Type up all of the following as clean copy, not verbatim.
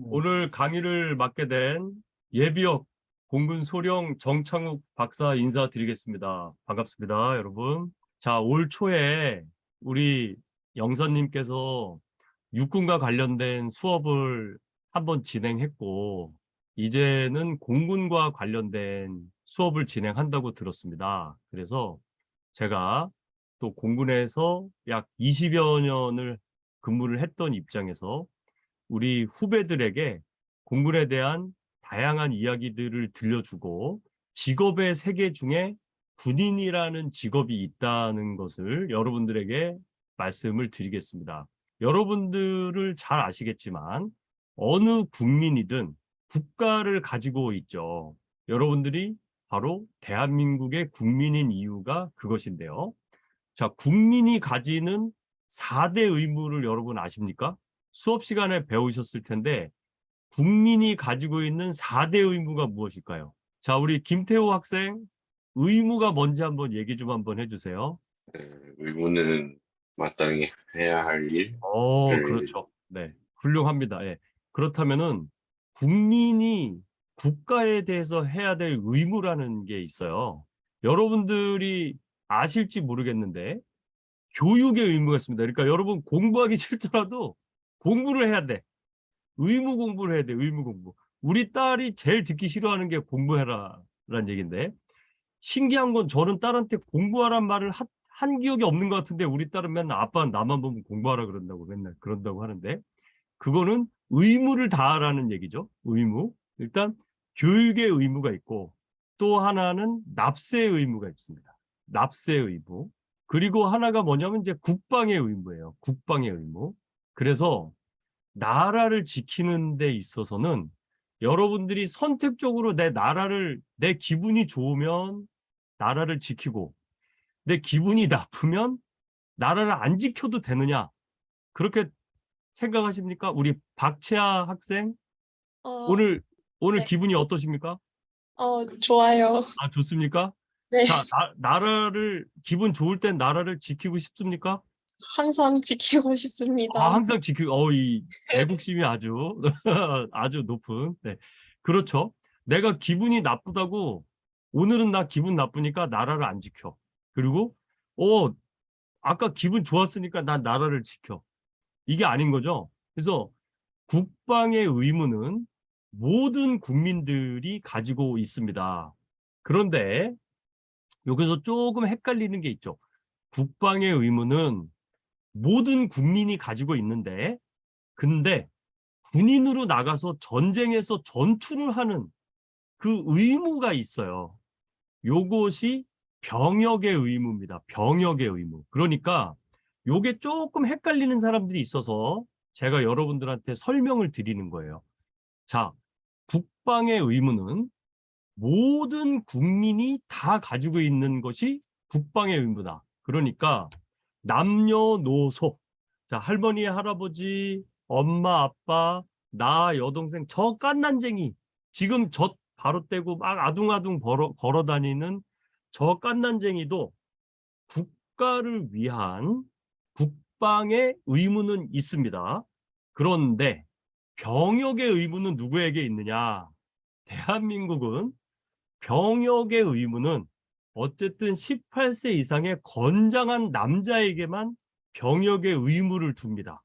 오늘 강의를 맡게 된 예비역 공군 소령 정창욱 박사 인사드리겠습니다. 반갑습니다, 여러분. 자, 올 초에 우리 영사님께서 육군과 관련된 수업을 한번 진행했고, 이제는 공군과 관련된 수업을 진행한다고 들었습니다. 그래서 제가 또 공군에서 약 20여 년을 근무를 했던 입장에서 우리 후배들에게 공군에 대한 다양한 이야기들을 들려주고 직업의 세계 중에 군인이라는 직업이 있다는 것을 여러분들에게 말씀을 드리겠습니다. 여러분들을 잘 아시겠지만 어느 국민이든 국가를 가지고 있죠. 여러분들이 바로 대한민국의 국민인 이유가 그것인데요. 자, 국민이 가지는 4대 의무를 여러분 아십니까? 수업 시간에 배우셨을 텐데 국민이 가지고 있는 4대 의무가 무엇일까요? 자, 우리 김태호 학생 의무가 뭔지 한번 얘기 좀 한번 해주세요. 의무는 마땅히 해야 할 일을. 그렇죠. 네, 훌륭합니다. 예. 그렇다면은 국민이 국가에 대해서 해야 될 의무라는 게 있어요. 여러분들이 아실지 모르겠는데 교육의 의무가 있습니다. 그러니까 여러분 공부하기 싫더라도 공부를 해야 돼. 의무 공부를 해야 돼. 의무 공부. 우리 딸이 제일 듣기 싫어하는 게 공부해라라는 얘기인데 신기한 건 저는 딸한테 공부하란 말을 한 기억이 없는 것 같은데 우리 딸은 맨날 아빠는 나만 보면 공부하라 그런다고 맨날 그런다고 하는데 그거는 의무를 다하라는 얘기죠. 의무. 일단 교육의 의무가 있고 또 하나는 납세의 의무가 있습니다. 납세의 의무. 그리고 하나가 뭐냐면 이제 국방의 의무예요. 국방의 의무. 그래서 나라를 지키는 데 있어서는 여러분들이 선택적으로 내 나라를 내 기분이 좋으면 나라를 지키고 내 기분이 나쁘면 나라를 안 지켜도 되느냐 그렇게 생각하십니까? 우리 박채아 학생 어, 오늘 네. 기분이 어떠십니까? 좋아요. 아, 좋습니까? 네. 자, 나라를 기분 좋을 땐 나라를 지키고 싶습니까? 항상 지키고 아, 싶습니다. 항상 이 애국심이 아주 아주 높은. 네. 그렇죠. 내가 기분이 나쁘다고 오늘은 나 기분 나쁘니까 나라를 안 지켜. 그리고 아까 기분 좋았으니까 난 나라를 지켜. 이게 아닌 거죠. 그래서 국방의 의무는 모든 국민들이 가지고 있습니다. 그런데 여기서 조금 헷갈리는 게 있죠. 국방의 의무는 모든 국민이 가지고 있는데 근데 군인으로 나가서 전쟁에서 전투를 하는 그 의무가 있어요. 요것이 병역의 의무입니다. 병역의 의무. 그러니까 요게 조금 헷갈리는 사람들이 있어서 제가 여러분들한테 설명을 드리는 거예요. 자, 국방의 의무는 모든 국민이 다 가지고 있는 것이 국방의 의무다. 그러니까 남녀노소, 자, 할머니, 할아버지, 엄마, 아빠, 나, 여동생, 저 깐난쟁이, 지금 젖 바로 떼고 막 아둥아둥 걸어 다니는 저 깐난쟁이도 국가를 위한 국방의 의무는 있습니다. 그런데 병역의 의무는 누구에게 있느냐? 대한민국은 병역의 의무는 어쨌든 18세 이상의 건장한 남자에게만 병역의 의무를 둡니다.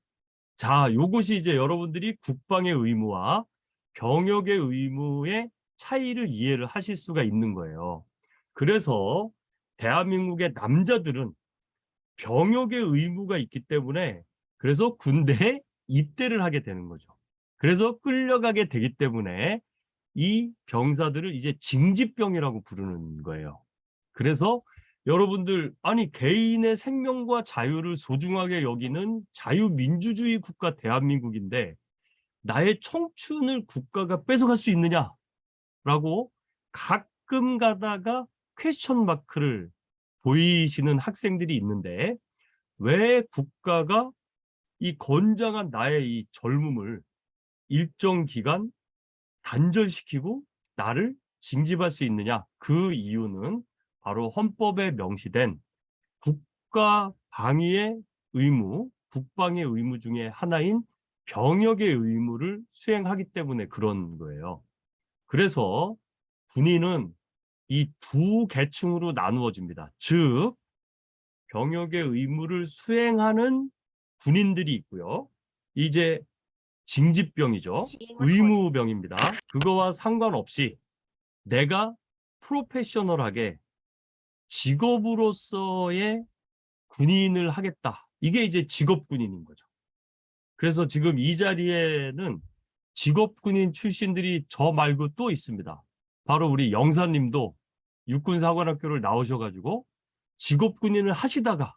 자, 요것이 이제 여러분들이 국방의 의무와 병역의 의무의 차이를 이해를 하실 수가 있는 거예요. 그래서 대한민국의 남자들은 병역의 의무가 있기 때문에 그래서 군대에 입대를 하게 되는 거죠. 그래서 끌려가게 되기 때문에 이 병사들을 이제 징집병이라고 부르는 거예요. 그래서 여러분들 아니 개인의 생명과 자유를 소중하게 여기는 자유민주주의 국가 대한민국인데 나의 청춘을 국가가 뺏어갈 수 있느냐라고 가끔 가다가 퀘스천 마크를 보이시는 학생들이 있는데 왜 국가가 이 건장한 나의 이 젊음을 일정 기간 단절시키고 나를 징집할 수 있느냐? 그 이유는 바로 헌법에 명시된 국가 방위의 의무, 국방의 의무 중에 하나인 병역의 의무를 수행하기 때문에 그런 거예요. 그래서 군인은 이 두 계층으로 나누어집니다. 즉, 병역의 의무를 수행하는 군인들이 있고요. 이제 징집병이죠. 의무병입니다. 그거와 상관없이 내가 프로페셔널하게 직업으로서의 군인을 하겠다. 이게 이제 직업군인인 거죠. 그래서 지금 이 자리에는 직업군인 출신들이 저 말고 또 있습니다. 바로 우리 영사님도 육군사관학교를 나오셔가지고 직업군인을 하시다가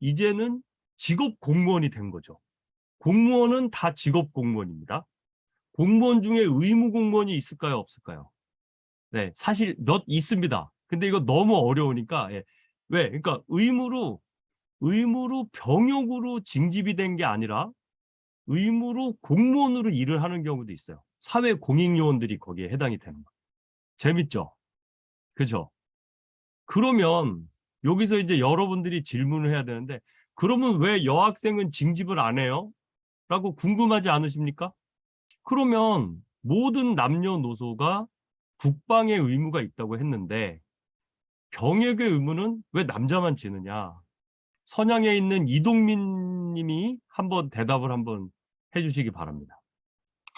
이제는 직업공무원이 된 거죠. 공무원은 다 직업공무원입니다. 공무원 중에 의무공무원이 있을까요? 없을까요? 네, 사실 몇 있습니다. 근데 이거 너무 어려우니까, 예. 왜? 그러니까 의무로 병역으로 징집이 된 게 아니라 의무로 공무원으로 일을 하는 경우도 있어요. 사회공익요원들이 거기에 해당이 되는 거예요. 재밌죠? 그죠? 그러면 여기서 이제 여러분들이 질문을 해야 되는데, 그러면 왜 여학생은 징집을 안 해요? 라고 궁금하지 않으십니까? 그러면 모든 남녀노소가 국방의 의무가 있다고 했는데 병역의 의무는 왜 남자만 지느냐? 선양에 있는 이동민 님이 한번 대답을 한번 해주시기 바랍니다.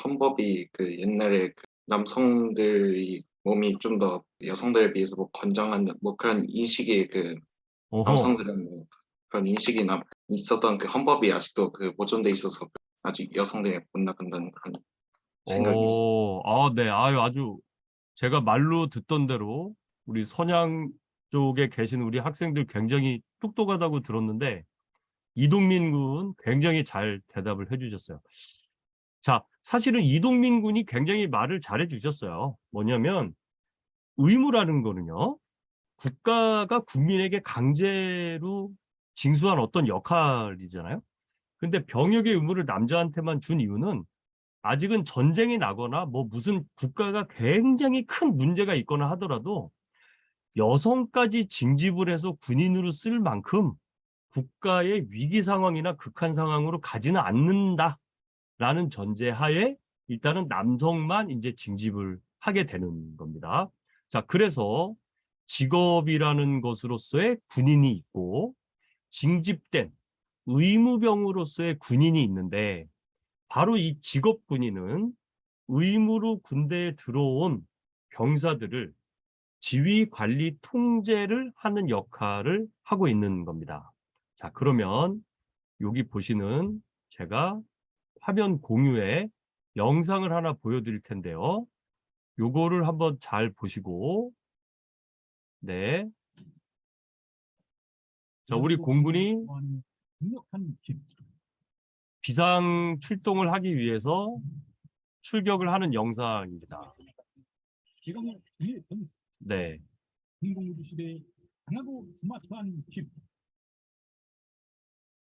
헌법이 그 옛날에 그 남성들이 몸이 좀 더 여성들에 비해서 뭐 건장한 뭐 그런 인식이 그 어허, 남성들은 뭐 그런 인식이 있었던 그 헌법이 아직도 그 보존돼 있어서 아직 여성들이 못 나간다는 그런 생각이 있어요. 네, 아주 제가 말로 듣던 대로 우리 선양 쪽에 계신 우리 학생들 굉장히 똑똑하다고 들었는데 이동민 군 굉장히 잘 대답을 해주셨어요. 자, 사실은 이동민 군이 굉장히 말을 잘해 주셨어요. 뭐냐면 의무라는 거는요. 국가가 국민에게 강제로 징수한 어떤 역할이잖아요. 근데 병역의 의무를 남자한테만 준 이유는 아직은 전쟁이 나거나 뭐 무슨 국가가 굉장히 큰 문제가 있거나 하더라도 여성까지 징집을 해서 군인으로 쓸 만큼 국가의 위기 상황이나 극한 상황으로 가지는 않는다라는 전제하에 일단은 남성만 이제 징집을 하게 되는 겁니다. 자, 그래서 직업이라는 것으로서의 군인이 있고 징집된 의무병으로서의 군인이 있는데 바로 이 직업 군인은 의무로 군대에 들어온 병사들을 지휘, 관리, 통제를 하는 역할을 하고 있는 겁니다. 자, 그러면 여기 보시는 제가 화면 공유에 영상을 하나 보여드릴 텐데요. 요거를 한번 잘 보시고, 네. 자, 우리 공군이 비상 출동을 하기 위해서 출격을 하는 영상입니다. 네. 공공우주 시대에 강하고 스마트한 칩.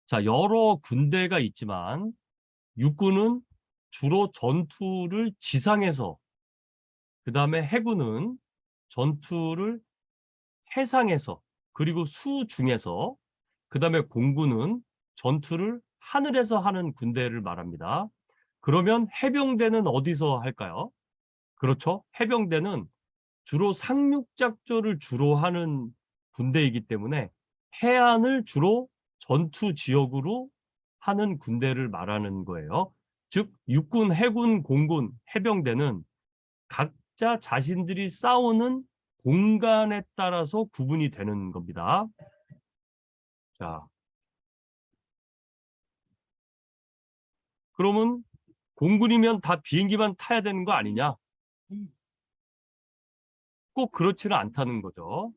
자, 여러 군대가 있지만 육군은 주로 전투를 지상에서, 그 다음에 해군은 전투를 해상에서, 그리고 수중에서, 그 다음에 공군은 전투를 하늘에서 하는 군대를 말합니다. 그러면 해병대는 어디서 할까요? 그렇죠. 해병대는 주로 상륙작전을 주로 하는 군대이기 때문에 해안을 주로 전투 지역으로 하는 군대를 말하는 거예요. 즉, 육군, 해군, 공군, 해병대는 각자 자신들이 싸우는 공간에 따라서 구분이 되는 겁니다. 자, 그러면 공군이면 다 비행기만 타야 되는 거 아니냐? 꼭 그렇지는 않다는 거죠.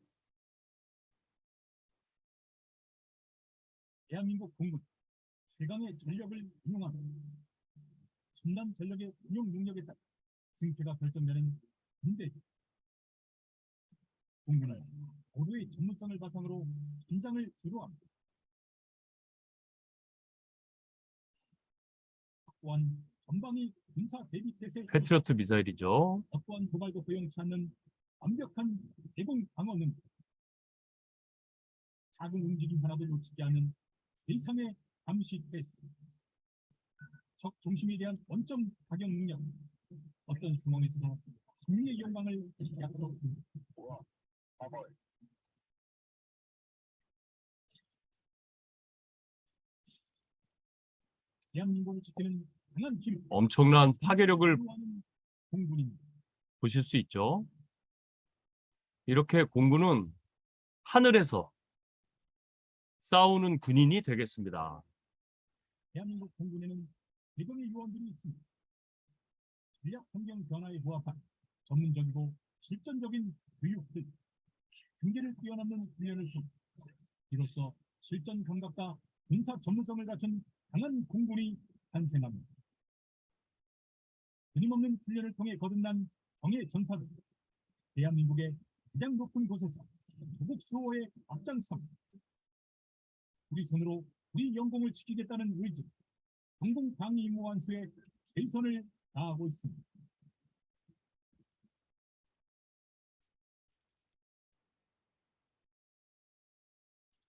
대한민국 공군 최강의 전력을 운용하며 첨단 전력의 운용 능력에 따라 승패가 결정되는 군대. 공군은 고도의 전문성을 바탕으로 전장을 주도합니다. 또한 전방위 군사 대비 태세, 패트리어트 미사일이죠. 어떠한 도발도 허용치 않는 완벽한 대공 방어는 작은 움직임 하나도 놓치지 않는 세상의 감시 태세. 적 중심에 대한 원점 타격 능력, 어떤 상황에서도 승리의 영광을 약속합니다. 대한민국을 지키는 강한 힘, 엄청난 파괴력을 공군입니다. 보실 수 있죠. 이렇게 공군은 하늘에서 싸우는 군인이 되겠습니다. 대한민국 공군에는 대검의 요원들이 있습니다. 전략 환경 변화에 부합한 전문적이고 실전적인 교육들, 경계를 뛰어넘는 훈련을 통해 이로써 실전 감각과 군사 전문성을 갖춘 강한 공군이 탄생합니다. 끊임없는 훈련을 통해 거듭난 정의 전사들, 대한민국의 가장 높은 곳에서 조국 수호의 앞장섬, 우리 손으로 우리 영공을 지키겠다는 의지, 공공 방위 임무 완수에 최선을 다하고 있습니다.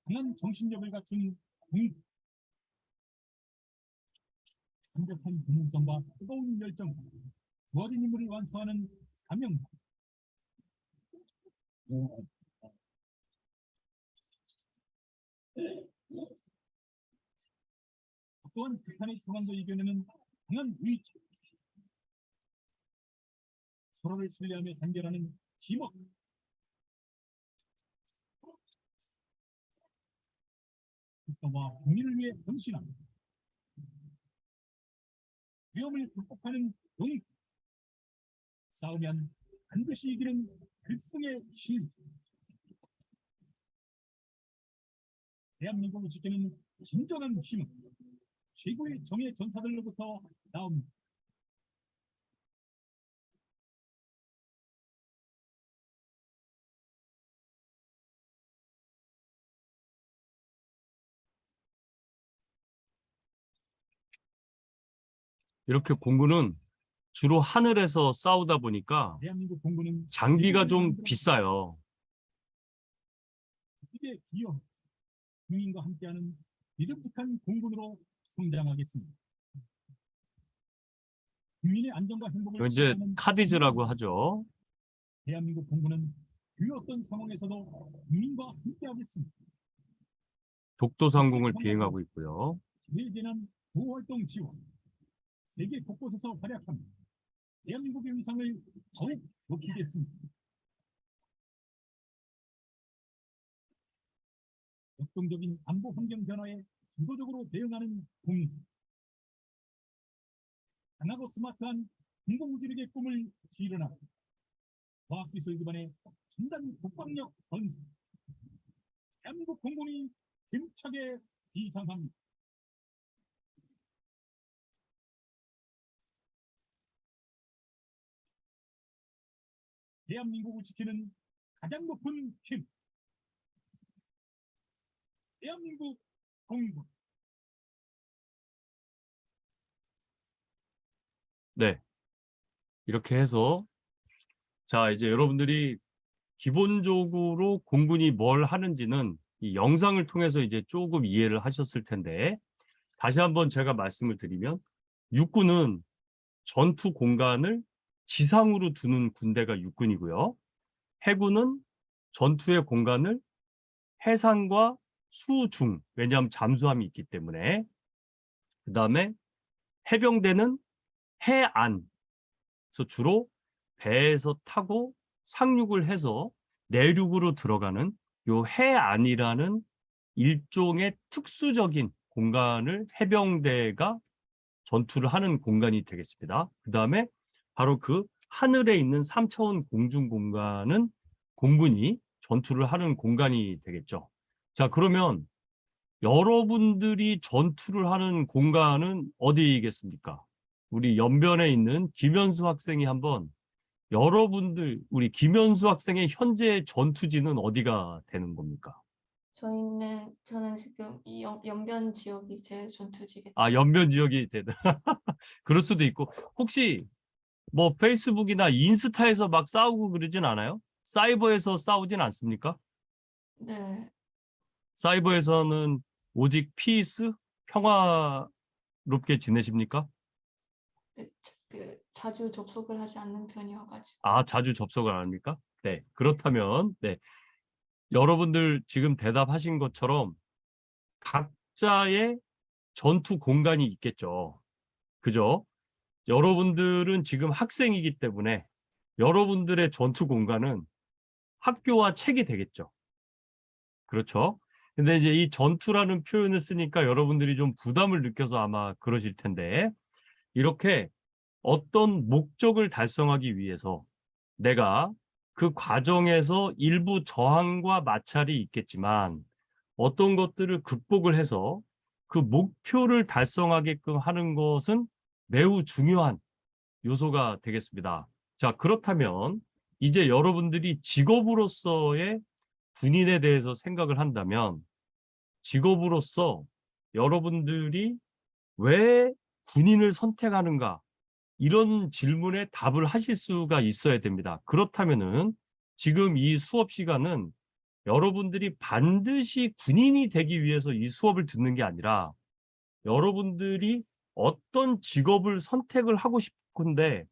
강한 정신력을 갖춘 공군, 강력한 전문성과 뜨거운 열정, 주어진 임무를 완수하는 사명. 또한 극한의 상황도 이겨내는 강한 의지, 서로를 신뢰하며 단결하는 팀워크, 국가와 국민을 위해 헌신함, 위험을 극복하는 용기, 싸우면 반드시 이기는 필승의 실, 대한민국을 지키는 진정한 힘은 최고의 정예 전사들로부터 나옵니다. 이렇게 공군은 주로 하늘에서 싸우다 보니까 대한민국 공군은 장비가 좀 비싸요. 이게 기여 국민과 함께하는 믿음직한 공군으로 성장하겠습니다. 국민의 안전과 행복을 이제 지향하는 카디즈라고 하죠. 대한민국 공군은 그 어떤 상황에서도 국민과 함께하겠습니다. 독도상공을 비행하고 있고요. 재재난 보호활동 지원, 세계 곳곳에서 활약하며 대한민국의 위상을 더욱 높이겠습니다. 역동적인 안보 환경 변화에 주도적으로 대응하는 공군, 강하고 스마트한 공공우주력의 꿈을 실현하고 과학기술 기반의 첨단 국방력 건설, 대한민국 공군이 힘차게 비상합니다. 대한민국을 지키는 가장 높은 힘, 대한민국 공군. 네. 이렇게 해서 자, 이제 여러분들이 기본적으로 공군이 뭘 하는지는 이 영상을 통해서 이제 조금 이해를 하셨을 텐데 다시 한번 제가 말씀을 드리면 육군은 전투 공간을 지상으로 두는 군대가 육군이고요. 해군은 전투의 공간을 해상과 수중, 왜냐하면 잠수함이 있기 때문에. 그 다음에 해병대는 해안, 그래서 주로 배에서 타고 상륙을 해서 내륙으로 들어가는 요 해안이라는 일종의 특수적인 공간을 해병대가 전투를 하는 공간이 되겠습니다. 그 다음에 바로 그 하늘에 있는 3차원 공중 공간은 공군이 전투를 하는 공간이 되겠죠. 자, 그러면 여러분들이 전투를 하는 공간은 어디이겠습니까? 우리 연변에 있는 김현수 학생이 한번 여러분들, 우리 김현수 학생의 현재 전투지는 어디가 되는 겁니까? 저는 지금 이 연변 지역이 제 전투지겠죠. 아, 연변 지역이 되는. 그럴 수도 있고, 혹시 뭐 페이스북이나 인스타에서 막 싸우고 그러진 않아요? 사이버에서 싸우진 않습니까? 네, 사이버에서는 오직 피스? 평화롭게 지내십니까? 자주 접속을 하지 않는 편이어가지고. 아, 자주 접속을 안 합니까? 네. 그렇다면, 네. 여러분들 지금 대답하신 것처럼 각자의 전투 공간이 있겠죠. 그죠? 여러분들은 지금 학생이기 때문에 여러분들의 전투 공간은 학교와 책이 되겠죠. 그렇죠? 근데 이제 이 전투라는 표현을 쓰니까 여러분들이 좀 부담을 느껴서 아마 그러실 텐데, 이렇게 어떤 목적을 달성하기 위해서 내가 그 과정에서 일부 저항과 마찰이 있겠지만 어떤 것들을 극복을 해서 그 목표를 달성하게끔 하는 것은 매우 중요한 요소가 되겠습니다. 자, 그렇다면 이제 여러분들이 직업으로서의 군인에 대해서 생각을 한다면 직업으로서 여러분들이 왜 군인을 선택하는가? 이런 질문에 답을 하실 수가 있어야 됩니다. 그렇다면은 지금 이 수업 시간은 여러분들이 반드시 군인이 되기 위해서 이 수업을 듣는 게 아니라 여러분들이 어떤 직업을 선택을 하고 싶은데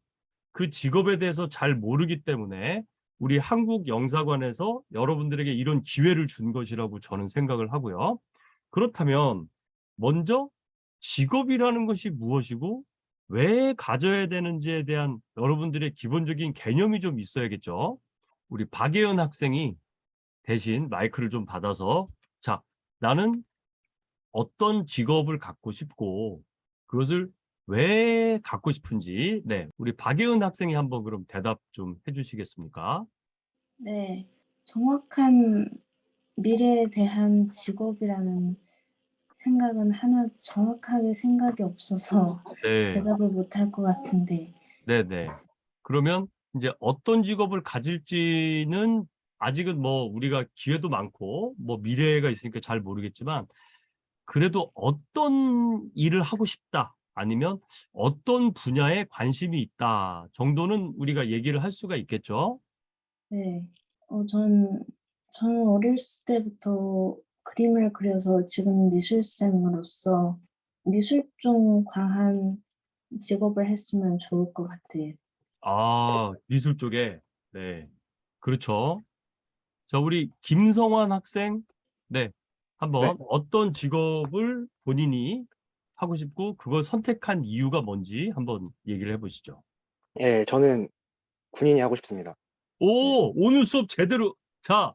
그 직업에 대해서 잘 모르기 때문에 우리 한국영사관에서 여러분들에게 이런 기회를 준 것이라고 저는 생각을 하고요. 그렇다면 먼저 직업이라는 것이 무엇이고 왜 가져야 되는지에 대한 여러분들의 기본적인 개념이 좀 있어야겠죠. 우리 박예은 학생이 대신 마이크를 좀 받아서 자, 나는 어떤 직업을 갖고 싶고 그것을 왜 갖고 싶은지 네, 우리 박예은 학생이 한번 그럼 대답 좀 해주시겠습니까? 네, 정확한 미래에 대한 직업이라는 생각은 하나 정확하게 생각이 없어서 네, 대답을 못할 것 같은데, 네. 그러면 이제 어떤 직업을 가질지는 아직은 뭐 우리가 기회도 많고 뭐 미래가 있으니까 잘 모르겠지만 그래도 어떤 일을 하고 싶다 아니면 어떤 분야에 관심이 있다 정도는 우리가 얘기를 할 수가 있겠죠. 네, 저는 어렸을 때부터 그림을 그려서 지금 미술쌤으로서 미술 좀 과한 직업을 했으면 좋을 것 같아요. 아, 미술 쪽에. 네. 그렇죠. 자, 우리 김성환 학생. 네. 네. 한번 어떤 직업을 본인이 하고 싶고 그걸 선택한 이유가 뭔지 한번 얘기를 해보시죠. 예, 저는 군인이 하고 싶습니다. 오, 오늘 수업 제대로. 자,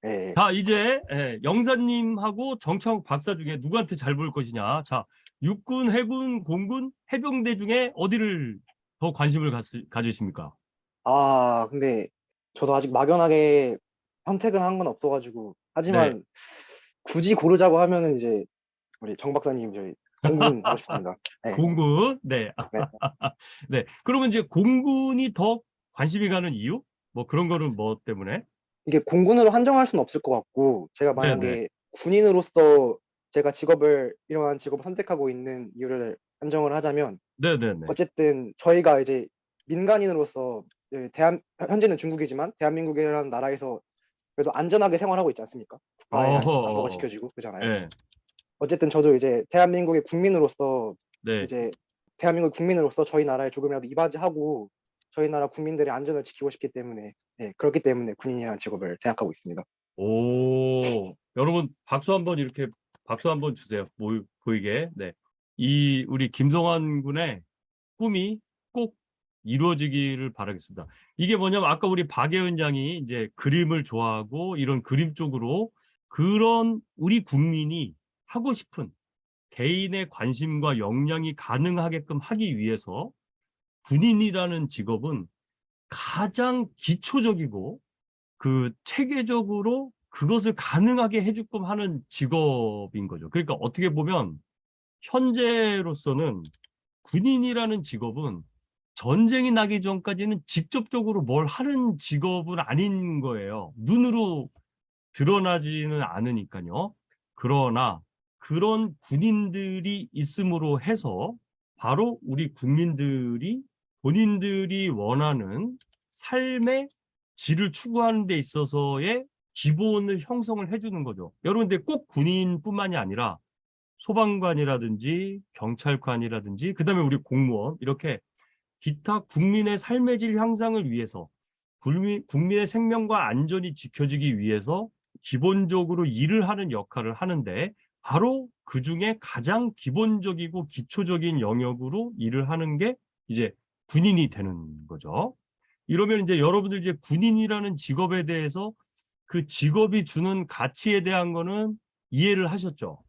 예, 이제 영사님하고 정창욱 박사 중에 누구한테 잘 볼 것이냐. 자, 육군, 해군, 공군, 해병대 중에 어디를 더 관심을 가지십니까? 근데 저도 아직 막연하게 선택은 한 건 없어가지고, 네. 하지만 굳이 고르자고 하면은 이제 우리 정 박사님 저희 공군 하고 싶습니다. 예, 공군. 네. 네. 네. 그러면 이제 공군이 더 관심이 가는 이유? 뭐 그런 거는 뭐 때문에? 이게 공군으로 한정할 수는 없을 것 같고, 제가 네네. 만약에 군인으로서 제가 이러한 직업을 선택하고 있는 이유를 한정을 하자면, 네네네. 어쨌든 저희가 이제 민간인으로서 현재는 중국이지만 대한민국이라는 나라에서 그래도 안전하게 생활하고 있지 않습니까? 국가의 안보가 지켜지고 그러잖아요. 네. 어쨌든 저도 이제 대한민국의 국민으로서 네. 이제 대한민국 국민으로서 저희 나라에 조금이라도 이바지하고 저희 나라 국민들의 안전을 지키고 싶기 때문에 그렇기 때문에 군인이라는 직업을 생각하고 있습니다. 오, 여러분 박수 한번 주세요. 보이게. 네. 이 우리 김성환 군의 꿈이 꼭 이루어지기를 바라겠습니다. 이게 뭐냐면 아까 우리 박예은 양이 이제 그림을 좋아하고 이런 그림 쪽으로 그런 우리 국민이 하고 싶은 개인의 관심과 역량이 가능하게끔 하기 위해서 군인이라는 직업은 가장 기초적이고 그 체계적으로 그것을 가능하게 해주끔 하는 직업인 거죠. 그러니까 어떻게 보면 현재로서는 군인이라는 직업은 전쟁이 나기 전까지는 직접적으로 뭘 하는 직업은 아닌 거예요. 눈으로 드러나지는 않으니까요. 그러나 그런 군인들이 있음으로 해서 바로 우리 국민들이 본인들이 원하는 삶의 질을 추구하는 데 있어서의 기본을 형성을 해주는 거죠. 여러분, 근데 꼭 군인뿐만이 아니라 소방관이라든지 경찰관이라든지 그다음에 우리 공무원 이렇게 기타 국민의 삶의 질 향상을 위해서 국민의 생명과 안전이 지켜지기 위해서 기본적으로 일을 하는 역할을 하는데 바로 그중에 가장 기본적이고 기초적인 영역으로 일을 하는 게 이제 군인이 되는 거죠. 이러면 이제 여러분들 이제 군인이라는 직업에 대해서 그 직업이 주는 가치에 대한 거는 이해를 하셨죠?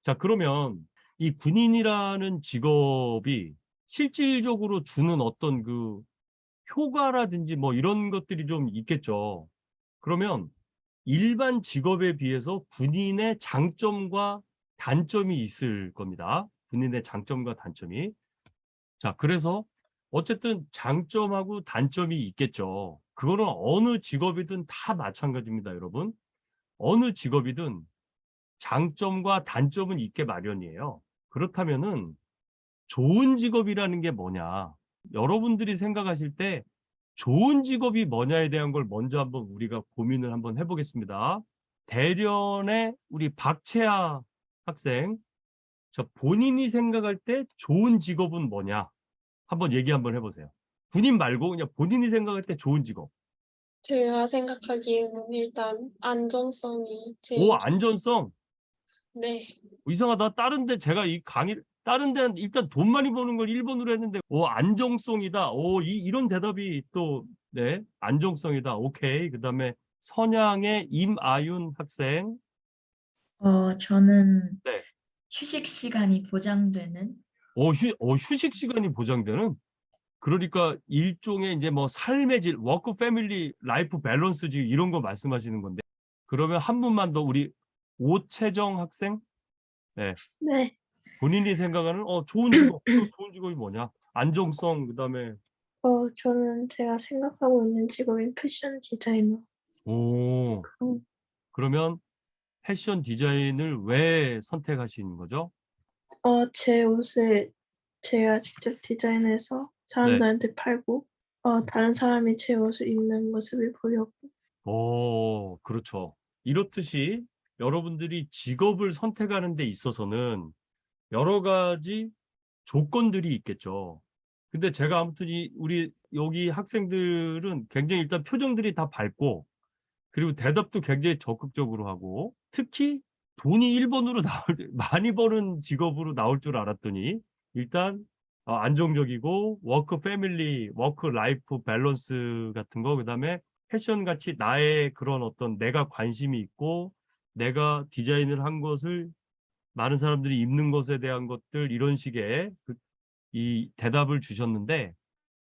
자, 그러면 이 군인이라는 직업이 실질적으로 주는 어떤 그 효과라든지 뭐 이런 것들이 좀 있겠죠. 그러면 일반 직업에 비해서 군인의 장점과 단점이 있을 겁니다. 군인의 장점과 단점이. 자, 그래서 어쨌든 장점하고 단점이 있겠죠. 그거는 어느 직업이든 다 마찬가지입니다, 여러분. 어느 직업이든 장점과 단점은 있게 마련이에요. 그렇다면은 좋은 직업이라는 게 뭐냐? 여러분들이 생각하실 때 좋은 직업이 뭐냐에 대한 걸 먼저 한번 우리가 고민을 한번 해보겠습니다. 대련의 우리 박채아 학생, 저 본인이 생각할 때 좋은 직업은 뭐냐? 한번 얘기 한번 해보세요. 군인 말고 그냥 본인이 생각할 때 좋은 직업. 제가 생각하기에는 일단 안정성이 오, 제일 안전성. 네. 이상하다. 다른데 제가 이 강의 다른 데는 일단 돈 많이 버는 걸 1번으로 했는데 안정성이다. 이런 대답이 또 네, 안정성이다. 오케이. 그다음에 선양의 임아윤 학생. 저는 네. 휴식 시간이 보장되는 휴식 시간이 보장되는 그러니까 일종의 이제 뭐 삶의 질, 워크 패밀리 라이프 밸런스지 이런 거 말씀하시는 건데. 그러면 한 분만 더 우리 오채정 학생. 네. 네, 본인이 생각하는 좋은 직업, 또 좋은 직업이 뭐냐? 안정성, 그다음에 저는 제가 생각하고 있는 직업인 패션 디자이너. 오, 음, 그러면 패션 디자인을 왜 선택하신 거죠? 제 옷을 제가 직접 디자인해서 사람들한테 팔고, 다른 사람이 제 옷을 입는 모습을 보려고. 그렇죠. 이렇듯이 여러분들이 직업을 선택하는 데 있어서는 여러 가지 조건들이 있겠죠. 근데 제가 아무튼 우리 여기 학생들은 굉장히 일단 표정들이 다 밝고 그리고 대답도 굉장히 적극적으로 하고 특히 돈이 1번으로 많이 버는 직업으로 나올 줄 알았더니 일단 안정적이고 워크 패밀리, 워크 라이프 밸런스 같은 거 그다음에 패션 같이 나의 그런 어떤 내가 관심이 있고 내가 디자인을 한 것을 많은 사람들이 입는 것에 대한 것들 이런 식의 이 대답을 주셨는데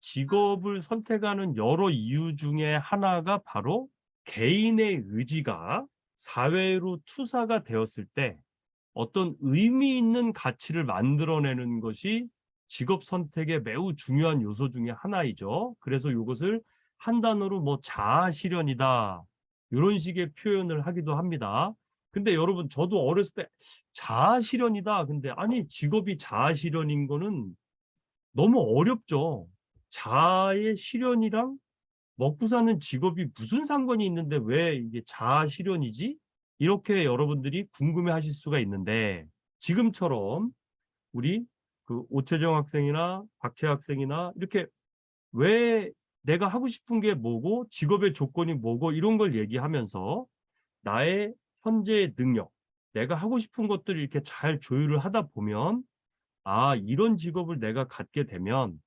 직업을 선택하는 여러 이유 중에 하나가 바로 개인의 의지가 사회로 투사가 되었을 때 어떤 의미 있는 가치를 만들어내는 것이 직업 선택의 매우 중요한 요소 중에 하나이죠. 그래서 이것을 한 단어로 뭐 자아실현이다 이런 식의 표현을 하기도 합니다. 근데 여러분 저도 어렸을 때 자아실현이다. 근데 아니 직업이 자아실현인 거는 너무 어렵죠. 자아의 실현이랑 먹고 사는 직업이 무슨 상관이 있는데 왜 이게 자아 실현이지? 이렇게 여러분들이 궁금해 하실 수가 있는데 지금처럼 우리 그 오채정 학생이나 박채 학생이나 이렇게 왜 내가 하고 싶은 게 뭐고 직업의 조건이 뭐고 이런 걸 얘기하면서 나의 현재의 능력, 내가 하고 싶은 것들을 이렇게 잘 조율을 하다 보면 이런 직업을 내가 갖게 되면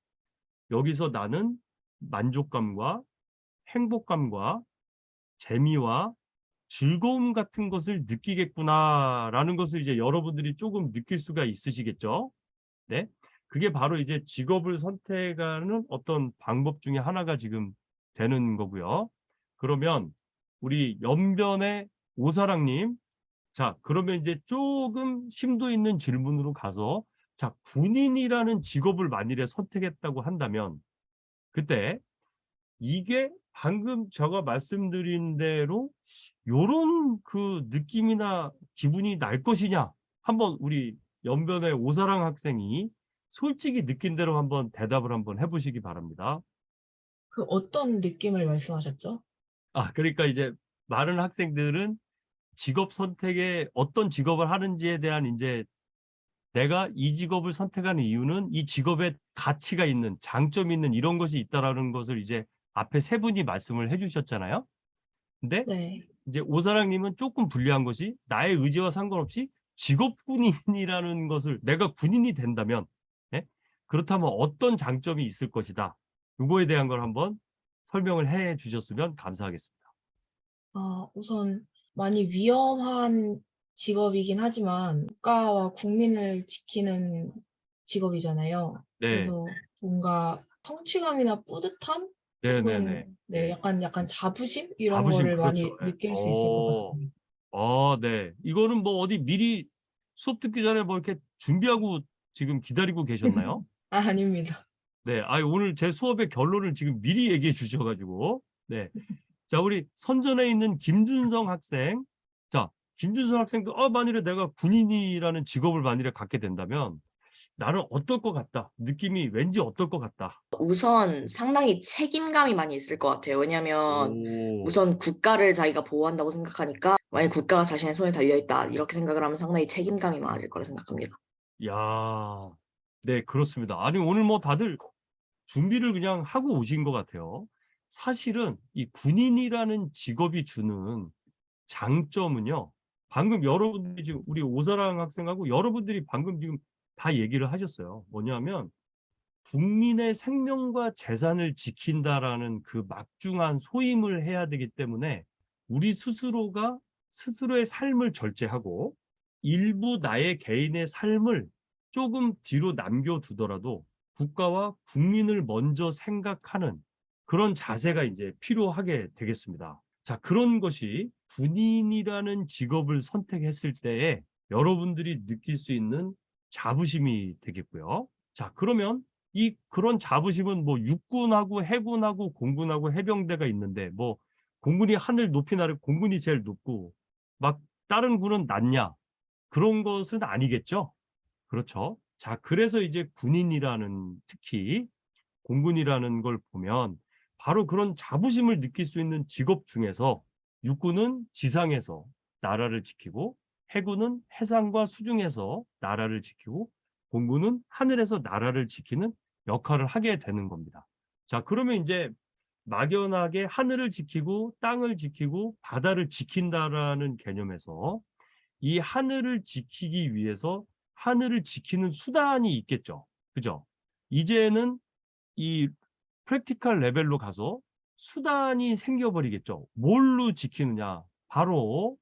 여기서 나는 만족감과 행복감과 재미와 즐거움 같은 것을 느끼겠구나라는 것을 이제 여러분들이 조금 느낄 수가 있으시겠죠? 네. 그게 바로 이제 직업을 선택하는 어떤 방법 중에 하나가 지금 되는 거고요. 그러면 우리 연변의 오사랑님, 자, 그러면 이제 조금 심도 있는 질문으로 가서 자, 군인이라는 직업을 만일에 선택했다고 한다면 그때 이게 방금 제가 말씀드린 대로 요런 그 느낌이나 기분이 날 것이냐 한번 우리 연변의 오사랑 학생이 솔직히 느낀 대로 한번 대답을 한번 해보시기 바랍니다. 어떤 느낌을 말씀하셨죠? 그러니까 이제 많은 학생들은 직업 선택에 어떤 직업을 하는지에 대한 이제 내가 이 직업을 선택하는 이유는 이 직업에 가치가 있는, 장점이 있는 이런 것이 있다라는 것을 이제 앞에 세 분이 말씀을 해주셨잖아요. 근데 네. 이제 오사랑님은 조금 불리한 것이 나의 의지와 상관없이 직업 군인이라는 것을 내가 군인이 된다면, 예? 그렇다면 어떤 장점이 있을 것이다. 이거에 대한 걸 한번 설명을 해 주셨으면 감사하겠습니다. 우선 많이 위험한 직업이긴 하지만 국가와 국민을 지키는 직업이잖아요. 네, 그래서 뭔가 성취감이나 뿌듯함 네, 네, 혹은 네. 네, 약간 자부심 이런 자부심, 거를 많이 그렇죠. 예. 느낄 수 있을 것 같습니다. 네. 이거는 뭐 어디 미리 수업 듣기 전에 뭐 이렇게 준비하고 지금 기다리고 계셨나요? 아닙니다. 네. 오늘 제 수업의 결론을 지금 미리 얘기해 주셔가지고. 네. 자, 우리 선전에 있는 김준성 학생. 자, 김준성 학생도, 만일에 내가 군인이라는 직업을 만일에 갖게 된다면 나는 어떨 것 같다. 느낌이 왠지 어떨 것 같다. 우선 상당히 책임감이 많이 있을 것 같아요. 왜냐면 오, 우선 국가를 자기가 보호한다고 생각하니까 만약 국가가 자신의 손에 달려있다 이렇게 생각을 하면 상당히 책임감이 많을 거라 생각합니다. 야, 네, 그렇습니다. 아니, 오늘 뭐 다들 준비를 그냥 하고 오신 것 같아요. 사실은 이 군인이라는 직업이 주는 장점은요. 방금 여러분들이 지금 우리 오사랑 학생하고 여러분들이 방금 지금 다 얘기를 하셨어요. 뭐냐면 국민의 생명과 재산을 지킨다라는 그 막중한 소임을 해야 되기 때문에 우리 스스로가 스스로의 삶을 절제하고 일부 나의 개인의 삶을 조금 뒤로 남겨두더라도 국가와 국민을 먼저 생각하는 그런 자세가 이제 필요하게 되겠습니다. 자, 그런 것이 군인이라는 직업을 선택했을 때에 여러분들이 느낄 수 있는 자부심이 되겠고요. 자, 그러면 그런 자부심은 뭐 육군하고 해군하고 공군하고 해병대가 있는데 뭐 공군이 하늘 높이 나를 공군이 제일 높고 막 다른 군은 낮냐? 그런 것은 아니겠죠? 그렇죠. 자, 그래서 이제 군인이라는 특히 공군이라는 걸 보면 바로 그런 자부심을 느낄 수 있는 직업 중에서 육군은 지상에서 나라를 지키고 해군은 해상과 수중에서 나라를 지키고 공군은 하늘에서 나라를 지키는 역할을 하게 되는 겁니다. 자, 그러면 이제 막연하게 하늘을 지키고 땅을 지키고 바다를 지킨다라는 개념에서 이 하늘을 지키기 위해서 하늘을 지키는 수단이 있겠죠. 그죠? 이제는 이 프랙티컬 레벨로 가서 수단이 생겨버리겠죠. 뭘로 지키느냐? 바로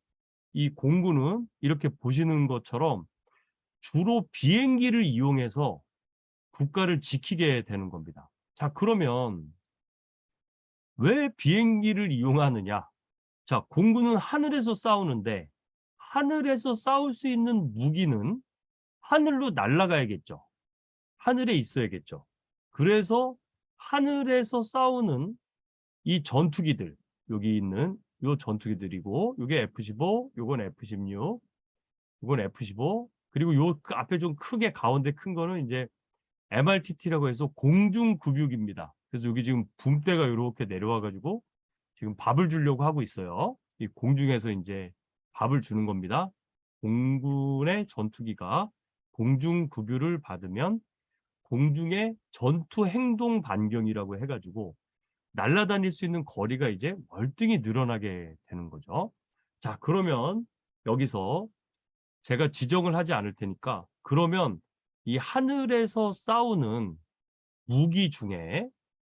이 공군은 이렇게 보시는 것처럼 주로 비행기를 이용해서 국가를 지키게 되는 겁니다. 자, 그러면 왜 비행기를 이용하느냐? 자, 공군은 하늘에서 싸우는데 하늘에서 싸울 수 있는 무기는 하늘로 날아가야겠죠. 하늘에 있어야겠죠. 그래서 하늘에서 싸우는 이 전투기들, 여기 있는 요 전투기들이고, 요게 F-15, 요건 F-16, 요건 F-15, 그리고 요 앞에 좀 크게 가운데 큰 거는 이제 MRTT라고 해서 공중급육입니다. 그래서 여기 지금 붐대가 이렇게 내려와가지고 지금 밥을 주려고 하고 있어요. 이 공중에서 이제 밥을 주는 겁니다. 공군의 전투기가 공중급유를 받으면 공중의 전투 행동 반경이라고 해가지고 날아다닐 수 있는 거리가 이제 월등히 늘어나게 되는 거죠. 자, 그러면 여기서 제가 지정을 하지 않을 테니까 그러면 이 하늘에서 싸우는 무기 중에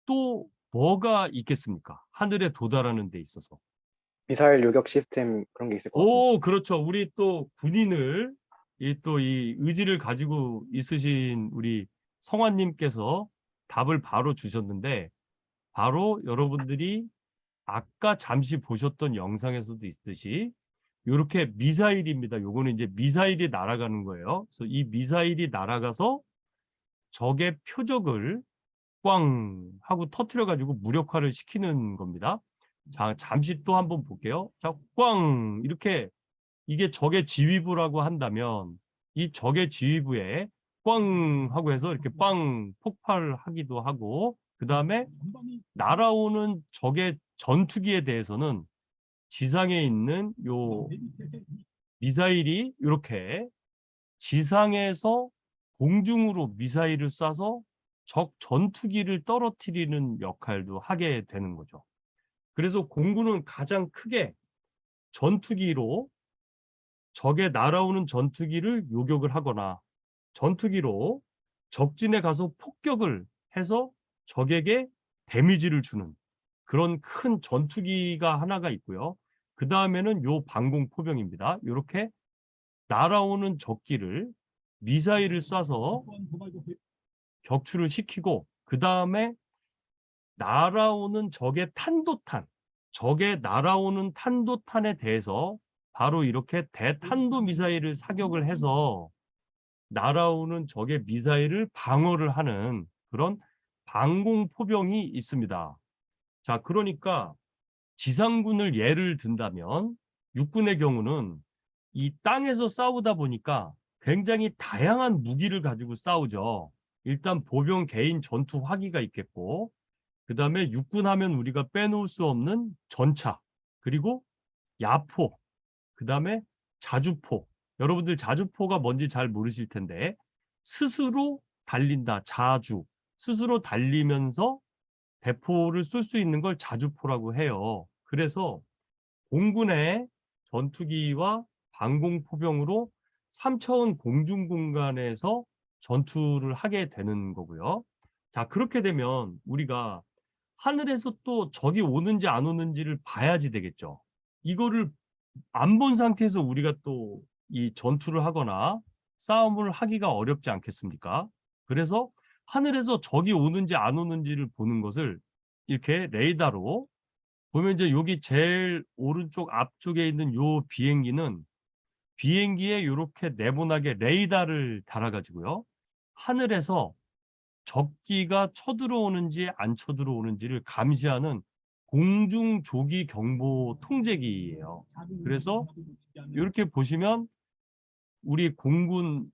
또 뭐가 있겠습니까? 하늘에 도달하는 데 있어서. 미사일 요격 시스템 그런 게 있을 것 같아요. 오, 그렇죠. 우리 또 군인을 이 의지를 가지고 있으신 우리 성환님께서 답을 바로 주셨는데 바로 여러분들이 아까 잠시 보셨던 영상에서도 있듯이 이렇게 미사일입니다. 요거는 이제 미사일이 날아가는 거예요. 그래서 이 미사일이 날아가서 적의 표적을 꽝 하고 터트려 가지고 무력화를 시키는 겁니다. 자, 잠시 또 한번 볼게요. 자, 꽝 이렇게 이게 적의 지휘부라고 한다면 이 적의 지휘부에 꽝 하고 해서 이렇게 빵 폭발하기도 하고 그 다음에 날아오는 적의 전투기에 대해서는 지상에 있는 요 미사일이 이렇게 지상에서 공중으로 미사일을 쏴서 적 전투기를 떨어뜨리는 역할도 하게 되는 거죠. 그래서 공군은 가장 크게 전투기로 적에 날아오는 전투기를 요격을 하거나 전투기로 적진에 가서 폭격을 해서 적에게 데미지를 주는 그런 큰 전투기가 하나가 있고요. 그 다음에는 요 방공포병입니다. 이렇게 날아오는 적기를 미사일을 쏴서 격추를 시키고 그 다음에 날아오는 적의 탄도탄, 적의 날아오는 탄도탄에 대해서 바로 이렇게 대탄도 미사일을 사격을 해서 날아오는 적의 미사일을 방어를 하는 그런 방공포병이 있습니다. 자, 그러니까 지상군을 예를 든다면 육군의 경우는 이 땅에서 싸우다 보니까 굉장히 다양한 무기를 가지고 싸우죠. 일단 보병 개인 전투 화기가 있겠고 그 다음에 육군 하면 우리가 빼놓을 수 없는 전차 그리고 야포 그 다음에 자주포 여러분들 자주포가 뭔지 잘 모르실 텐데 스스로 달린다 자주 스스로 달리면서 대포를 쏠 수 있는 걸 자주포라고 해요. 그래서 공군의 전투기와 방공포병으로 3차원 공중 공간에서 전투를 하게 되는 거고요. 자, 그렇게 되면 우리가 하늘에서 또 적이 오는지 안 오는지를 봐야지 되겠죠. 이거를 안 본 상태에서 우리가 또 이 전투를 하거나 싸움을 하기가 어렵지 않겠습니까? 그래서 하늘에서 적이 오는지 안 오는지를 보는 것을 이렇게 레이더로 보면 이제 여기 제일 오른쪽 앞쪽에 있는 요 비행기는 비행기에 이렇게 네모나게 레이더를 달아가지고요. 하늘에서 적기가 쳐들어오는지 안 쳐들어오는지를 감시하는 공중조기 경보 통제기예요. 그래서 이렇게 보시면 우리 공군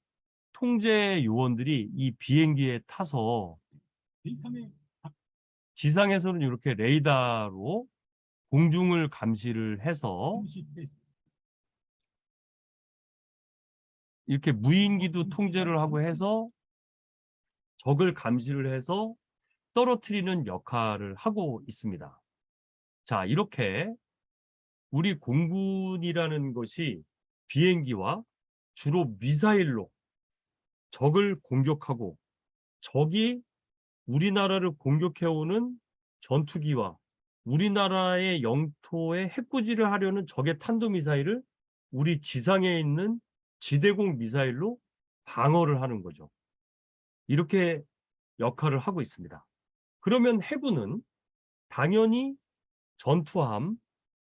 통제 요원들이 이 비행기에 타서 지상에서는 이렇게 레이더로 공중을 감시를 해서 이렇게 무인기도 통제를 하고 해서 적을 감시를 해서 떨어뜨리는 역할을 하고 있습니다. 자, 이렇게 우리 공군이라는 것이 비행기와 주로 미사일로 적을 공격하고 적이 우리나라를 공격해오는 전투기와 우리나라의 영토에 해코지를 하려는 적의 탄도미사일을 우리 지상에 있는 지대공 미사일로 방어를 하는 거죠. 이렇게 역할을 하고 있습니다. 그러면 해군은 당연히 전투함,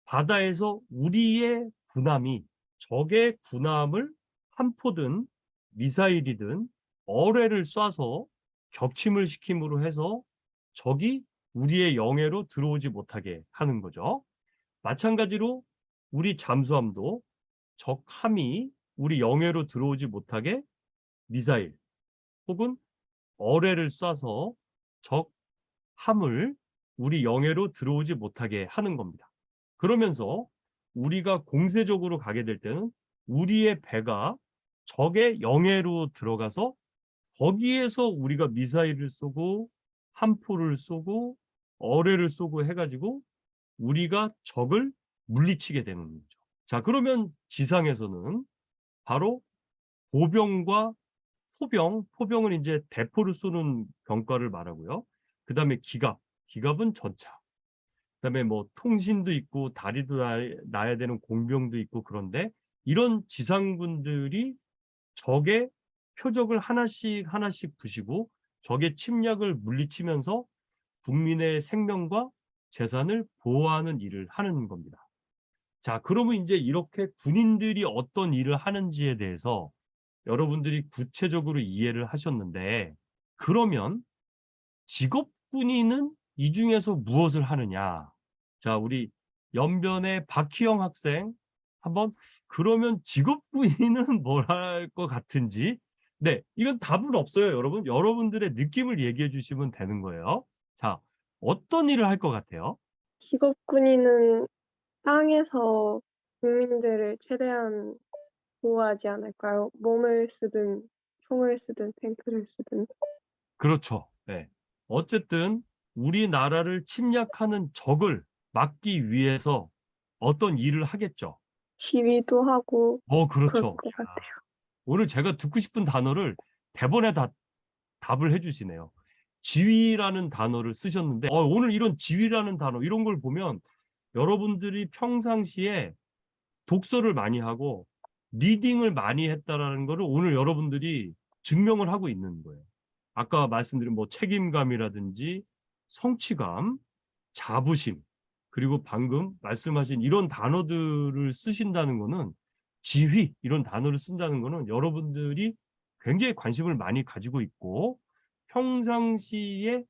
바다에서 우리의 군함이 적의 군함을 함포든 미사일이든 어뢰를 쏴서 격침을 시킴으로 해서 적이 우리의 영해로 들어오지 못하게 하는 거죠. 마찬가지로 우리 잠수함도 적함이 우리 영해로 들어오지 못하게 미사일 혹은 어뢰를 쏴서 적함을 우리 영해로 들어오지 못하게 하는 겁니다. 그러면서 우리가 공세적으로 가게 될 때는 우리의 배가 적의 영해로 들어가서 거기에서 우리가 미사일을 쏘고 함포를 쏘고 어뢰를 쏘고 해가지고 우리가 적을 물리치게 되는 거죠. 자, 그러면 지상에서는 바로 보병과 포병은 이제 대포를 쏘는 병과를 말하고요. 그 다음에 기갑은 전차. 그 다음에 뭐 통신도 있고 다리도 놔야 되는 공병도 있고 그런데 이런 지상군들이 적의 표적을 하나씩 부시고 적의 침략을 물리치면서 국민의 생명과 재산을 보호하는 일을 하는 겁니다. 자, 그러면 이제 이렇게 군인들이 어떤 일을 하는지에 대해서 여러분들이 구체적으로 이해를 하셨는데 그러면 직업군인은 이 중에서 무엇을 하느냐? 자, 우리 연변의 박희영 학생 한번 그러면 직업군인은 뭘 할 것 같은지 네, 이건 답은 없어요, 여러분. 여러분들의 느낌을 얘기해 주시면 되는 거예요. 자, 어떤 일을 할 것 같아요? 직업군인은 땅에서 국민들을 최대한 보호하지 않을까요? 몸을 쓰든 총을 쓰든 탱크를 쓰든. 그렇죠. 네. 어쨌든 우리나라를 침략하는 적을 막기 위해서 어떤 일을 하겠죠. 지휘도 하고 그럴 그렇죠. 것 같아요. 오늘 제가 듣고 싶은 단어를 대본에 다 답을 해주시네요. 지위라는 단어를 쓰셨는데 오늘 이런 지위라는 단어 이런 걸 보면 여러분들이 평상시에 독서를 많이 하고 리딩을 많이 했다라는 거를 오늘 여러분들이 증명을 하고 있는 거예요. 아까 말씀드린 뭐 책임감이라든지 성취감, 자부심, 그리고 방금 말씀하신 이런 단어들을 쓰신다는 거는 지휘 이런 단어를 쓴다는 거는 여러분들이 굉장히 관심을 많이 가지고 있고 평상시에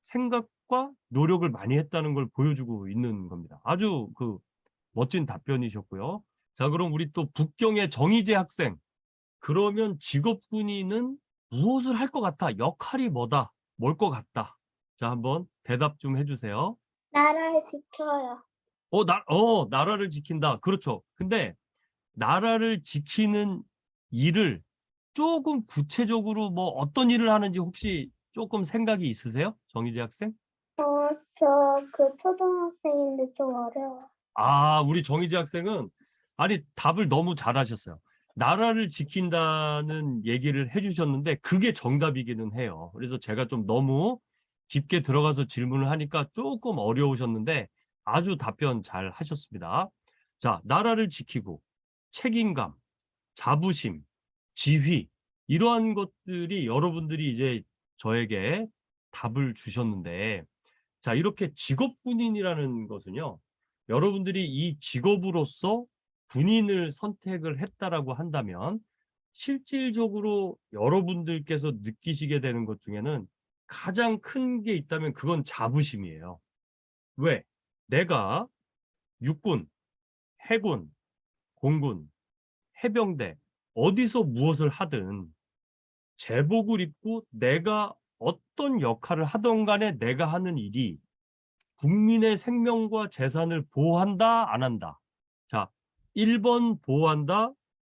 생각과 노력을 많이 했다는 걸 보여주고 있는 겁니다. 아주 멋진 답변이셨고요. 자, 그럼 우리 또 북경의 정희재 학생. 그러면 직업군인은 무엇을 할 것 같아? 역할이 뭐다? 뭘 것 같다? 자, 한번 대답 좀 해주세요. 나라를 지켜요. 나라를 지킨다. 그렇죠. 근데 나라를 지키는 일을 조금 구체적으로 뭐 어떤 일을 하는지 혹시 조금 생각이 있으세요? 정희재 학생? 저 초등학생인데 좀 어려워. 우리 정희재 학생은 아니 답을 너무 잘하셨어요. 나라를 지킨다는 얘기를 해주셨는데 그게 정답이기는 해요. 그래서 제가 좀 너무 깊게 들어가서 질문을 하니까 조금 어려우셨는데 아주 답변 잘 하셨습니다. 자, 나라를 지키고 책임감, 자부심, 지휘 이러한 것들이 여러분들이 이제 저에게 답을 주셨는데 자, 이렇게 직업군인이라는 것은요. 여러분들이 이 직업으로서 군인을 선택을 했다라고 한다면 실질적으로 여러분들께서 느끼시게 되는 것 중에는 가장 큰 게 있다면 그건 자부심이에요. 왜? 내가 육군, 해군, 공군, 해병대 어디서 무엇을 하든 제복을 입고 내가 어떤 역할을 하던 간에 내가 하는 일이 국민의 생명과 재산을 보호한다, 안 한다. 자, 1번 보호한다,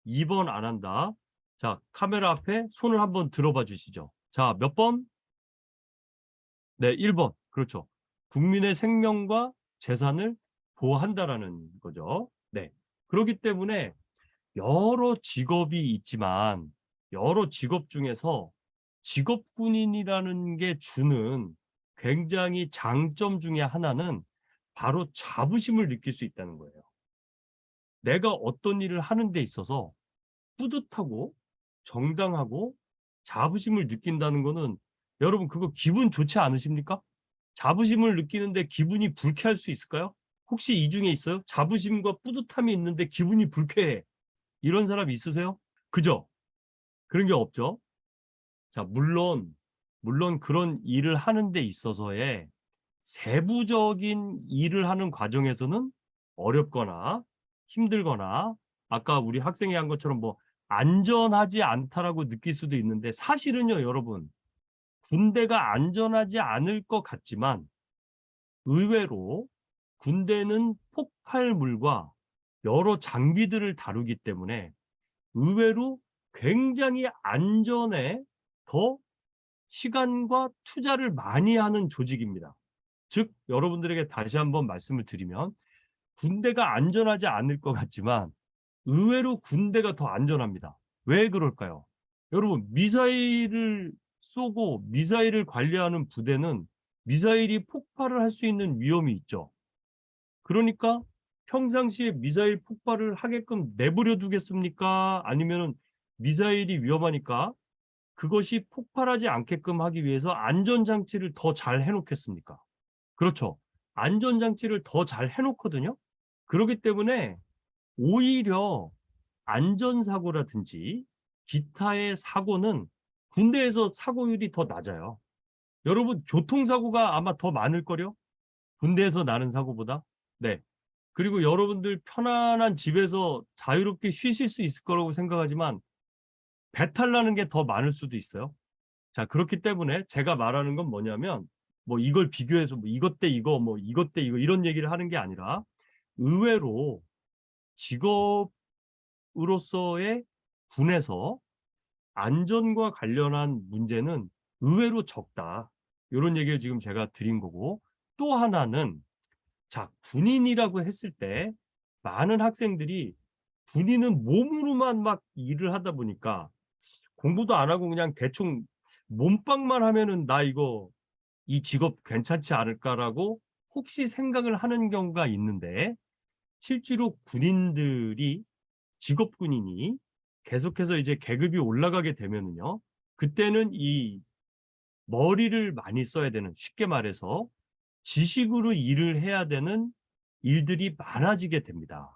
2번 안 한다. 자, 카메라 앞에 손을 한번 들어봐 주시죠. 자, 몇 번? 네, 1번. 그렇죠. 국민의 생명과 재산을 보호한다라는 거죠. 네. 그렇기 때문에 여러 직업이 있지만 여러 직업 중에서 직업군인이라는 게 주는 굉장히 장점 중에 하나는 바로 자부심을 느낄 수 있다는 거예요. 내가 어떤 일을 하는 데 있어서 뿌듯하고 정당하고 자부심을 느낀다는 거는 여러분 그거 기분 좋지 않으십니까? 자부심을 느끼는데 기분이 불쾌할 수 있을까요? 혹시 이 중에 있어요? 자부심과 뿌듯함이 있는데 기분이 불쾌해. 이런 사람 있으세요? 그죠? 그런 게 없죠. 자, 물론 그런 일을 하는 데 있어서의 세부적인 일을 하는 과정에서는 어렵거나 힘들거나 아까 우리 학생이 한 것처럼 뭐 안전하지 않다라고 느낄 수도 있는데 사실은요, 여러분. 군대가 안전하지 않을 것 같지만 의외로 군대는 폭발물과 여러 장비들을 다루기 때문에 의외로 굉장히 안전에 더 시간과 투자를 많이 하는 조직입니다. 즉 여러분들에게 다시 한번 말씀을 드리면 군대가 안전하지 않을 것 같지만 의외로 군대가 더 안전합니다. 왜 그럴까요? 여러분 미사일을 쏘고 미사일을 관리하는 부대는 미사일이 폭발을 할 수 있는 위험이 있죠. 그러니까 평상시에 미사일 폭발을 하게끔 내버려 두겠습니까? 아니면은 미사일이 위험하니까 그것이 폭발하지 않게끔 하기 위해서 안전장치를 더 잘 해놓겠습니까? 그렇죠. 안전장치를 더 잘 해놓거든요. 그렇기 때문에 오히려 안전사고라든지 기타의 사고는 군대에서 사고율이 더 낮아요. 여러분 교통사고가 아마 더 많을걸요? 군대에서 나는 사고보다. 네. 그리고 여러분들 편안한 집에서 자유롭게 쉬실 수 있을 거라고 생각하지만 배탈 나는 게 더 많을 수도 있어요. 자, 그렇기 때문에 제가 말하는 건 뭐냐면 뭐 이걸 비교해서 뭐 이것 대 이거 뭐 이것 대 이거 이런 얘기를 하는 게 아니라 의외로 직업으로서의 군에서 안전과 관련한 문제는 의외로 적다. 이런 얘기를 지금 제가 드린 거고, 또 하나는 자, 군인이라고 했을 때 많은 학생들이 군인은 몸으로만 막 일을 하다 보니까 공부도 안 하고 그냥 대충 몸빵만 하면은 나 이거 이 직업 괜찮지 않을까라고 혹시 생각을 하는 경우가 있는데, 실제로 군인들이 직업 군인이 계속해서 이제 계급이 올라가게 되면은요, 그때는 이 머리를 많이 써야 되는, 쉽게 말해서 지식으로 일을 해야 되는 일들이 많아지게 됩니다.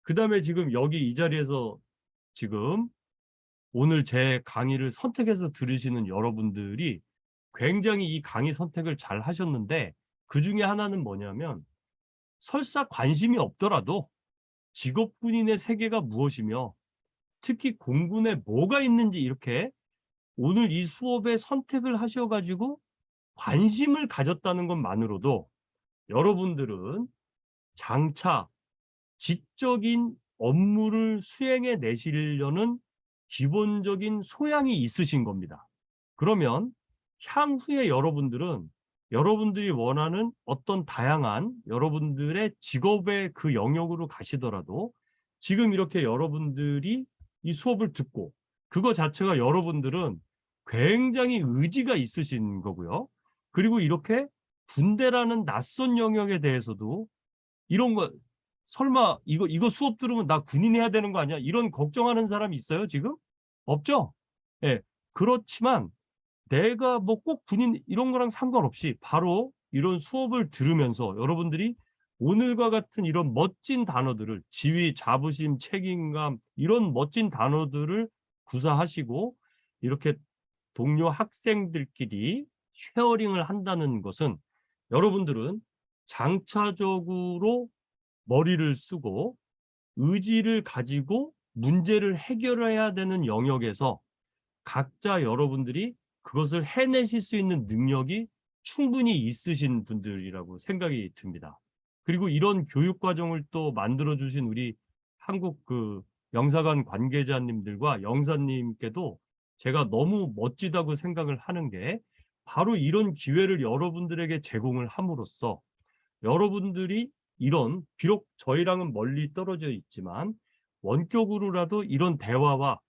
그 다음에 지금 여기 이 자리에서 지금 오늘 제 강의를 선택해서 들으시는 여러분들이 굉장히 이 강의 선택을 잘 하셨는데, 그 중에 하나는 뭐냐면 설사 관심이 없더라도 직업군인의 세계가 무엇이며 특히 공군에 뭐가 있는지 이렇게 오늘 이 수업에 선택을 하셔가지고 관심을 가졌다는 것만으로도 여러분들은 장차 지적인 업무를 수행해 내시려는 기본적인 소양이 있으신 겁니다. 그러면 향후에 여러분들은 여러분들이 원하는 어떤 다양한 여러분들의 직업의 그 영역으로 가시더라도 지금 이렇게 여러분들이 이 수업을 듣고 그거 자체가 여러분들은 굉장히 의지가 있으신 거고요. 그리고 이렇게 군대라는 낯선 영역에 대해서도 이런 거 설마 이거 수업 들으면 나 군인 해야 되는 거 아니야? 이런 걱정하는 사람이 있어요, 지금? 없죠? 예. 그렇지만 내가 뭐 꼭 군인 이런 거랑 상관없이 바로 이런 수업을 들으면서 여러분들이 오늘과 같은 이런 멋진 단어들을 지위, 자부심, 책임감 이런 멋진 단어들을 구사하시고 이렇게 동료 학생들끼리 쉐어링을 한다는 것은 여러분들은 장차적으로 머리를 쓰고 의지를 가지고 문제를 해결해야 되는 영역에서 각자 여러분들이 그것을 해내실 수 있는 능력이 충분히 있으신 분들이라고 생각이 듭니다. 그리고 이런 교육 과정을 또 만들어 주신 우리 한국 그 영사관 관계자님들과 영사님께도 제가 너무 멋지다고 생각을 하는 게 바로 이런 기회를 여러분들에게 제공을 함으로써 여러분들이 이런 비록 저희랑은 멀리 떨어져 있지만 원격으로라도 이런 대화와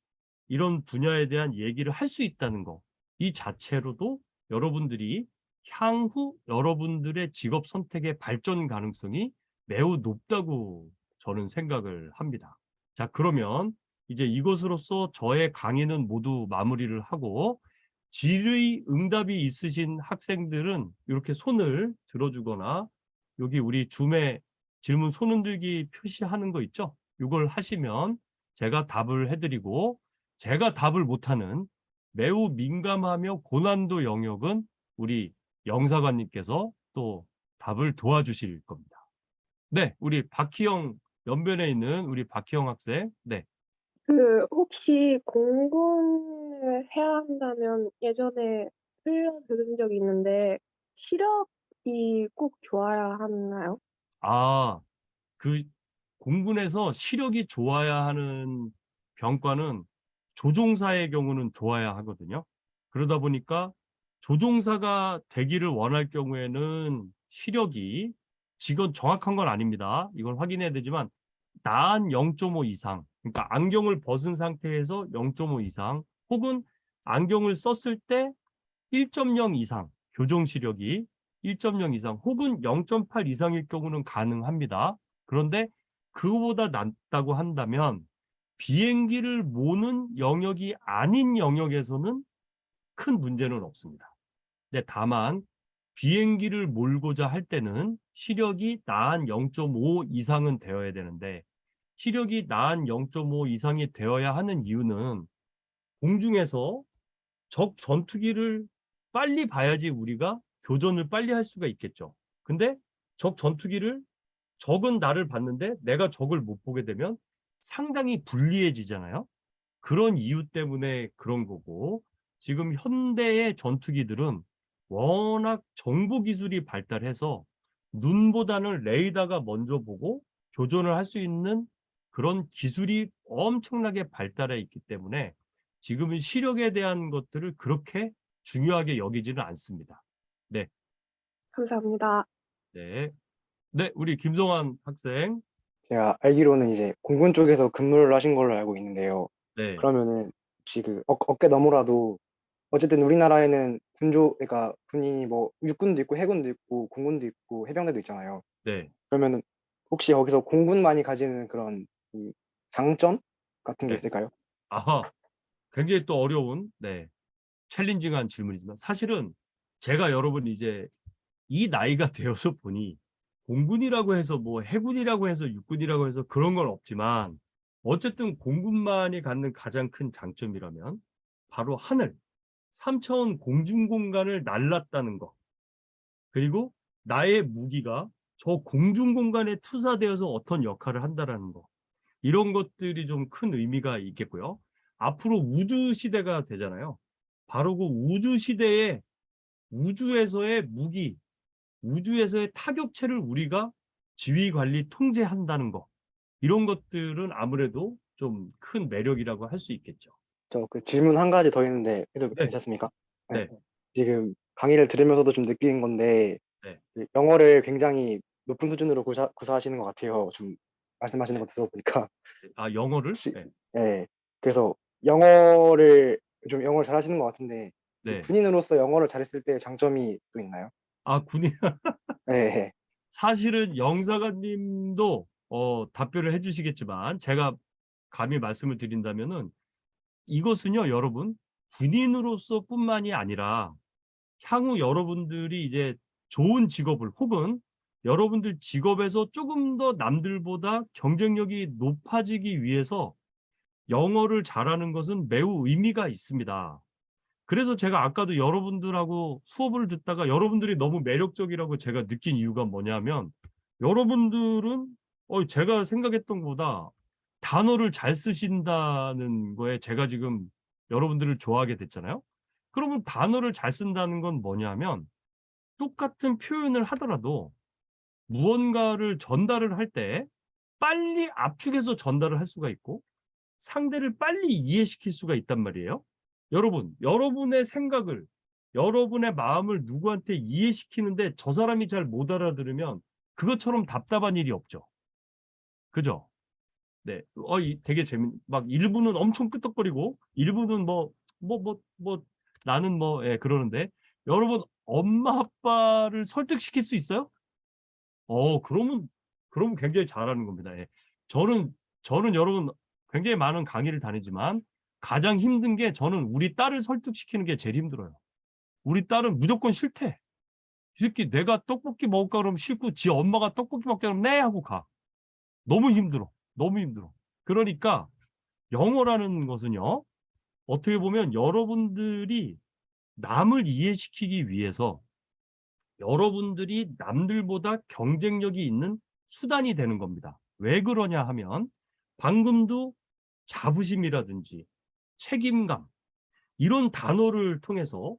이런 분야에 대한 얘기를 할 수 있다는 거, 이 자체로도 여러분들이 향후 여러분들의 직업 선택의 발전 가능성이 매우 높다고 저는 생각을 합니다. 자, 그러면 이제 이것으로써 저의 강의는 모두 마무리를 하고 질의 응답이 있으신 학생들은 이렇게 손을 들어주거나 여기 우리 줌에 질문 손 흔들기 표시하는 거 있죠? 이걸 하시면 제가 답을 해드리고 제가 답을 못하는 매우 민감하며 고난도 영역은 우리 영사관님께서 또 답을 도와주실 겁니다. 네, 우리 박희영 연변에 있는 우리 박희영 학생. 네. 혹시 공군을 해야 한다면 예전에 훈련 들은 적이 있는데 시력이 꼭 좋아야 하나요? 아, 그 공군에서 시력이 좋아야 하는 병과는 조종사의 경우는 좋아야 하거든요. 그러다 보니까 조종사가 되기를 원할 경우에는 시력이 지금 정확한 건 아닙니다. 이걸 확인해야 되지만 나한 0.5 이상, 그러니까 안경을 벗은 상태에서 0.5 이상 혹은 안경을 썼을 때 1.0 이상, 교정 시력이 1.0 이상 혹은 0.8 이상일 경우는 가능합니다. 그런데 그거보다 낮다고 한다면 비행기를 모는 영역이 아닌 영역에서는 큰 문제는 없습니다. 근데 다만 비행기를 몰고자 할 때는 시력이 나한 0.5 이상은 되어야 되는데 시력이 나한 0.5 이상이 되어야 하는 이유는 공중에서 적 전투기를 빨리 봐야지 우리가 교전을 빨리 할 수가 있겠죠. 근데 적 전투기를 적은 나를 봤는데 내가 적을 못 보게 되면 상당히 불리해지잖아요. 그런 이유 때문에 그런 거고 지금 현대의 전투기들은 워낙 정보 기술이 발달해서 눈보다는 레이더가 먼저 보고 교전을 할 수 있는 그런 기술이 엄청나게 발달해 있기 때문에 지금은 시력에 대한 것들을 그렇게 중요하게 여기지는 않습니다. 네. 감사합니다. 네. 네, 우리 김성환 학생. 제가 알기로는 이제 공군 쪽에서 근무를 하신 걸로 알고 있는데요. 네. 그러면은 혹시 그 어깨 너머라도 어쨌든 우리나라에는 그러니까 군인이 뭐 육군도 있고 해군도 있고 공군도 있고 해병대도 있잖아요. 네. 그러면은 혹시 거기서 공군만이 가지는 그런 이 장점 같은 게 네. 있을까요? 아하. 굉장히 또 어려운, 네, 챌린징한 질문이지만 사실은 제가 여러분 이제 이 나이가 되어서 보니 공군이라고 해서 뭐 해군이라고 해서 육군이라고 해서 그런 건 없지만 어쨌든 공군만이 갖는 가장 큰 장점이라면 바로 하늘, 3차원 공중 공간을 날랐다는 거. 그리고 나의 무기가 저 공중 공간에 투사되어서 어떤 역할을 한다라는 거. 이런 것들이 좀 큰 의미가 있겠고요. 앞으로 우주 시대가 되잖아요. 바로 그 우주 시대에 우주에서의 무기, 우주에서의 타격체를 우리가 지휘, 관리, 통제한다는 거. 이런 것들은 아무래도 좀 큰 매력이라고 할 수 있겠죠. 저 그 질문 한 가지 더 있는데 해도 네. 괜찮습니까? 네. 지금 강의를 들으면서도 좀 느끼는 건데 네. 그 영어를 굉장히 높은 수준으로 구사하시는 것 같아요. 좀 말씀하시는 거 들어보니까. 아, 영어를? 혹시 네. 예. 그래서 영어를 잘하시는 것 같은데 네. 군인으로서 영어를 잘했을 때 장점이 또 있나요? 아, 군인. 예. 사실은 영사관님도 답변을 해주시겠지만 제가 감히 말씀을 드린다면은 이것은요, 여러분, 군인으로서뿐만이 아니라 향후 여러분들이 이제 좋은 직업을 혹은 여러분들 직업에서 조금 더 남들보다 경쟁력이 높아지기 위해서 영어를 잘하는 것은 매우 의미가 있습니다. 그래서 제가 아까도 여러분들하고 수업을 듣다가 여러분들이 너무 매력적이라고 제가 느낀 이유가 뭐냐면 여러분들은 제가 생각했던 것보다 단어를 잘 쓰신다는 거에 제가 지금 여러분들을 좋아하게 됐잖아요. 그러면 단어를 잘 쓴다는 건 뭐냐면 똑같은 표현을 하더라도 무언가를 전달을 할 때 빨리 압축해서 전달을 할 수가 있고 상대를 빨리 이해시킬 수가 있단 말이에요. 여러분, 여러분의 생각을, 여러분의 마음을 누구한테 이해시키는데 저 사람이 잘 못 알아들으면 그것처럼 답답한 일이 없죠. 그죠? 네. 되게 막 일부는 엄청 끄떡거리고, 일부는 나는 예, 그러는데, 여러분, 엄마, 아빠를 설득시킬 수 있어요? 그러면 굉장히 잘하는 겁니다. 예. 저는 여러분, 굉장히 많은 강의를 다니지만, 가장 힘든 게 저는 우리 딸을 설득시키는 게 제일 힘들어요. 우리 딸은 무조건 싫대. 이 새끼 내가 떡볶이 먹을까 그러면 싫고 지 엄마가 떡볶이 먹자 그러면 네 하고 가. 너무 힘들어. 너무 힘들어. 그러니까 영어라는 것은요. 어떻게 보면 여러분들이 남을 이해시키기 위해서 여러분들이 남들보다 경쟁력이 있는 수단이 되는 겁니다. 왜 그러냐 하면 방금도 자부심이라든지 책임감 이런 단어를 통해서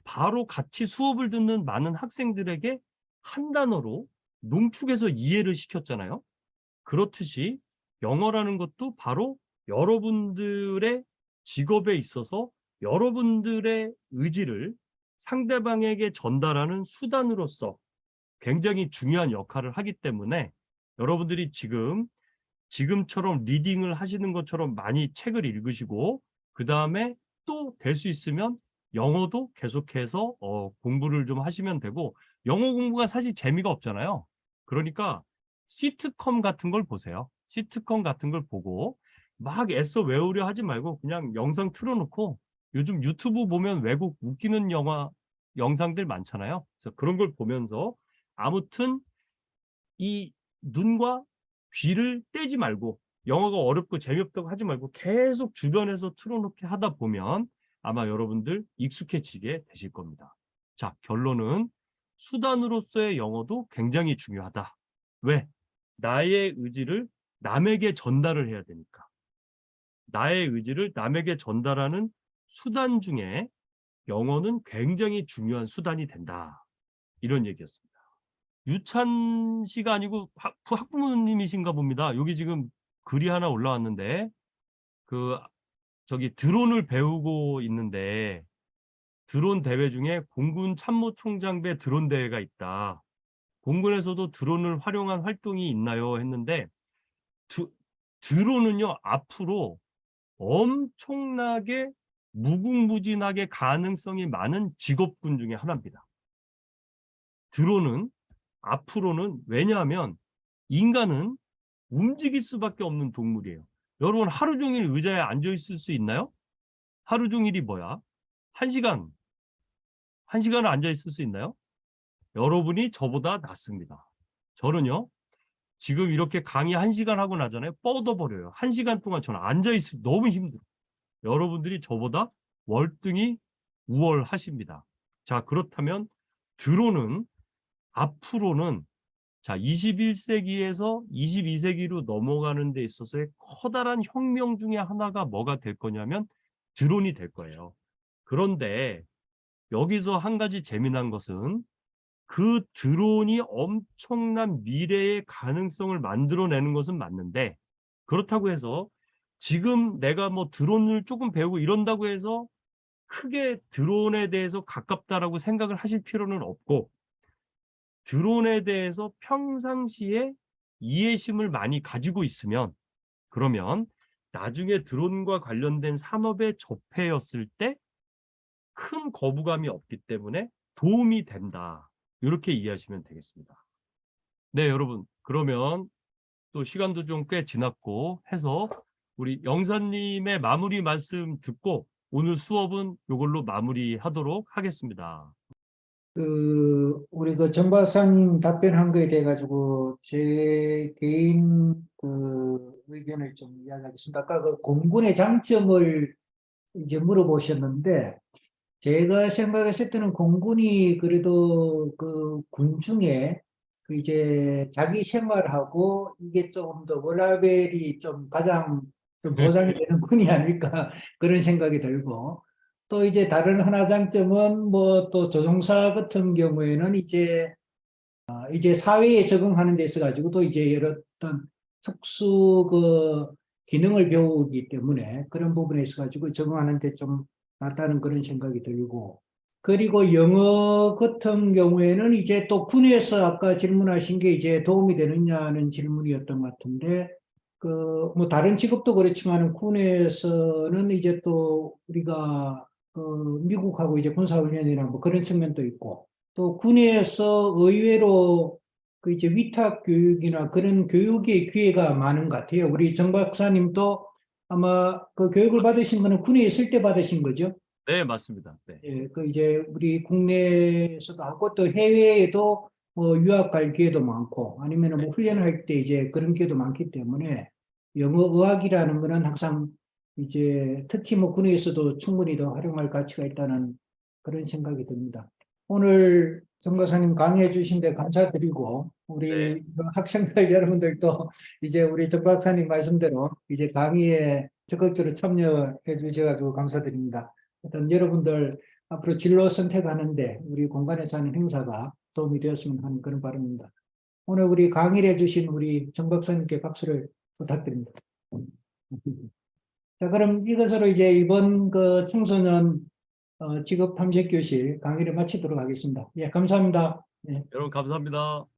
바로 같이 수업을 듣는 많은 학생들에게 한 단어로 농축해서 이해를 시켰잖아요. 그렇듯이 영어라는 것도 바로 여러분들의 직업에 있어서 여러분들의 의지를 상대방에게 전달하는 수단으로서 굉장히 중요한 역할을 하기 때문에 여러분들이 지금처럼 리딩을 하시는 것처럼 많이 책을 읽으시고 그 다음에 또 될 수 있으면 영어도 계속해서 공부를 좀 하시면 되고 영어 공부가 사실 재미가 없잖아요. 그러니까 시트콤 같은 걸 보세요. 시트콤 같은 걸 보고 막 애써 외우려 하지 말고 그냥 영상 틀어놓고 요즘 유튜브 보면 외국 웃기는 영상들 많잖아요. 그래서 그런 걸 보면서 아무튼 이 눈과 귀를 떼지 말고 영어가 어렵고 재미없다고 하지 말고 계속 주변에서 틀어놓게 하다 보면 아마 여러분들 익숙해지게 되실 겁니다. 자, 결론은 수단으로서의 영어도 굉장히 중요하다. 왜? 나의 의지를 남에게 전달을 해야 되니까. 나의 의지를 남에게 전달하는 수단 중에 영어는 굉장히 중요한 수단이 된다. 이런 얘기였습니다. 유찬 씨가 아니고 학부모님이신가 봅니다. 여기 지금 글이 하나 올라왔는데 저기 드론을 배우고 있는데 드론 대회 중에 공군 참모총장배 드론 대회가 있다. 공군에서도 드론을 활용한 활동이 있나요? 했는데 드론은요 앞으로 엄청나게 무궁무진하게 가능성이 많은 직업군 중에 하나입니다. 드론은 앞으로는 왜냐하면 인간은 움직일 수밖에 없는 동물이에요. 여러분 하루 종일 의자에 앉아 있을 수 있나요? 하루 종일이 뭐야? 1시간을 앉아 있을 수 있나요? 여러분이 저보다 낫습니다. 저는요 지금 이렇게 강의 1시간 하고 나잖아요. 뻗어버려요. 1시간 동안 저는 앉아 있을 너무 힘들어요. 여러분들이 저보다 월등히 우월하십니다. 자, 그렇다면 드론은 앞으로는 자 21세기에서 22세기로 넘어가는 데 있어서의 커다란 혁명 중에 하나가 뭐가 될 거냐면 드론이 될 거예요. 그런데 여기서 한 가지 재미난 것은 그 드론이 엄청난 미래의 가능성을 만들어내는 것은 맞는데 그렇다고 해서 지금 내가 뭐 드론을 조금 배우고 이런다고 해서 크게 드론에 대해서 가깝다라고 생각을 하실 필요는 없고 드론에 대해서 평상시에 이해심을 많이 가지고 있으면 그러면 나중에 드론과 관련된 산업에 접해였을 때 큰 거부감이 없기 때문에 도움이 된다. 이렇게 이해하시면 되겠습니다. 네, 여러분. 그러면 또 시간도 좀 꽤 지났고 해서 우리 영사님의 마무리 말씀 듣고 오늘 수업은 이걸로 마무리하도록 하겠습니다. 우리 정 박사님 답변한 거에 대해 가지고 제 개인 의견을 좀 이야기하겠습니다. 아까 공군의 장점을 이제 물어보셨는데 제가 생각했을 때는 공군이 그래도 군 중에 이제 자기 생활하고 이게 조금 더 워라밸이 좀 가장 좀 보장이 되는 군이 아닐까 그런 생각이 들고 또 이제 다른 하나 장점은 뭐 또 조종사 같은 경우에는 이제 사회에 적응하는 데 있어 가지고 또 이제 여러 어떤 특수 기능을 배우기 때문에 그런 부분에 있어 가지고 적응하는 데 좀 낫다는 그런 생각이 들고 그리고 영어 같은 경우에는 이제 또 군에서 아까 질문하신 게 이제 도움이 되느냐는 질문이었던 것 같은데 뭐 다른 직업도 그렇지만 군에서는 이제 또 우리가 미국하고 이제 군사훈련이나 뭐 그런 측면도 있고 또 군에서 의외로 이제 위탁 교육이나 그런 교육의 기회가 많은 것 같아요. 우리 정 박사님도 아마 교육을 받으신 거는 군에 있을 때 받으신 거죠? 네, 맞습니다. 네. 예, 이제 우리 국내에서도 하고 또 해외에도 유학 갈 기회도 많고 아니면 뭐 훈련할 때 이제 그런 기회도 많기 때문에 영어 의학이라는 거는 항상 이제 특히 뭐 군에서도 충분히 더 활용할 가치가 있다는 그런 생각이 듭니다. 오늘 정 박사님 강의해 주신 데 감사드리고 우리 학생들 여러분들도 이제 우리 정 박사님 말씀대로 이제 강의에 적극적으로 참여해 주셔가지고 감사드립니다. 일단 여러분들 앞으로 진로 선택하는데 우리 공간에서 하는 행사가 도움이 되었으면 하는 그런 바람입니다. 오늘 우리 강의를 해주신 우리 정 박사님께 박수를 부탁드립니다. 자, 그럼 이것으로 이제 이번 청소년 직업 탐색 교실 강의를 마치도록 하겠습니다. 예, 감사합니다. 네. 여러분 감사합니다.